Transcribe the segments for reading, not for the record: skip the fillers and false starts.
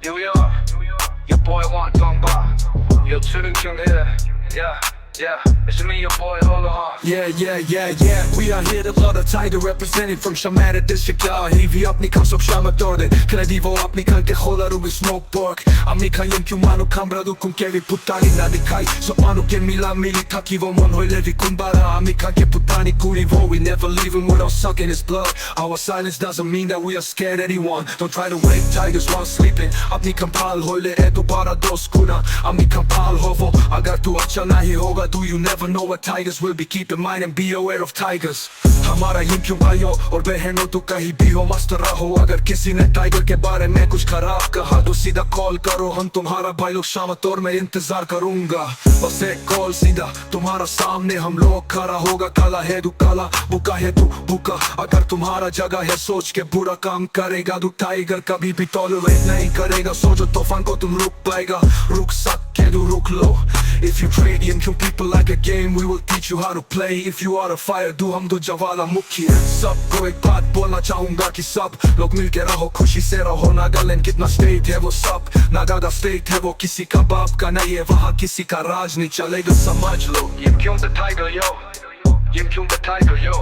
Yo, yo, your boy want Gamba. Yo, Children here. Yeah, it's me, your boy, hold on. Yeah, we are here to blood a tiger representing from Shamatorian district. Heavy up, ni kan som Shamatorian. Kredivo up, ni kan ke hålla ro i smoke park. Ami kan jem mano kambradu kum kevi putani na dikai. So mano ke mila mili takivo mon hoi levi kumbara. Ami kan ke putani kurivo. We never leave him without sucking his blood. Our silence doesn't mean that we are scared anyone. Don't try to wake tigers while sleeping. Up ni kan pal hoi le eto bara dos kuna. Ami kan pal hovo. Agar tu acha nahi hoga. Do you never know what tigers will be? Keep in mind and be aware of tigers. हमारा him क्यों आयो और बहनों तो कहीं भी हो मस्त रहो. अगर किसी ने टाइगर के बारे में कुछ खराब कहा तो सीधा कॉल करो. हम तुम्हारा भाई लोग शामतौर में इंतजार करूंगा. बस एक कॉल सीधा तुम्हारा सामने हम लोग खड़ा होगा. काला है तू काला, बुका है तू बुका. अगर तुम्हारा जगह है सोच के बुरा काम करेगा तो टाइगर कभी भी टॉलरेट नहीं करेगा. सोचो तूफान को तुम रुक पाएगा. रुक सकते तो रुक लो. If you trade and kill people like a game, we will teach you how to play. If you are a fire, do हम दो जवाला मुखी है. सबको एक बात बोलना चाहूंगा कि सब लोग मिलके रहो, खुशी से रहो. नागालैंड कितना स्टेट है वो सब. नागादा स्टेट है वो किसी का बाप का नहीं है. वहाँ किसी का राज नहीं चलेगा, समझ लो. Yim Kyung the tiger, yo. Yim Kyung the tiger, yo.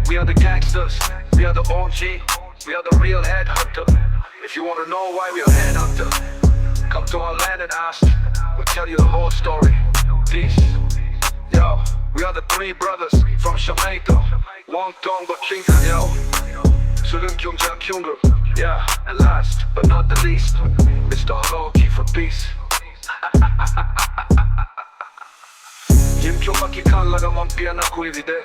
We are the gangsters. We are the OG. We are the real headhunter. If you wanna know why we are headhunter, come to our land and ask. We'll tell you the whole story. Peace. Yo, we are the three brothers from Shamaito. Wong Tong but Chinka, yo. Sulun Kyung Ja Kyungu. Yeah, and last but not the least, Mr. Loki for peace. Yim Kyung Maki Khan laga man piya na koi vide.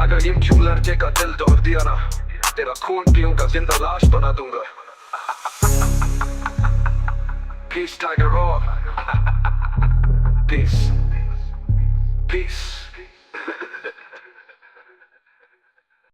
Agar Yim Kyung लड़के का दिल तोड़ दिया ना, तेरा खून पीऊंगा, जिंदा लाश बना दूंगा. Peace, Tiger Roar. Peace. Peace.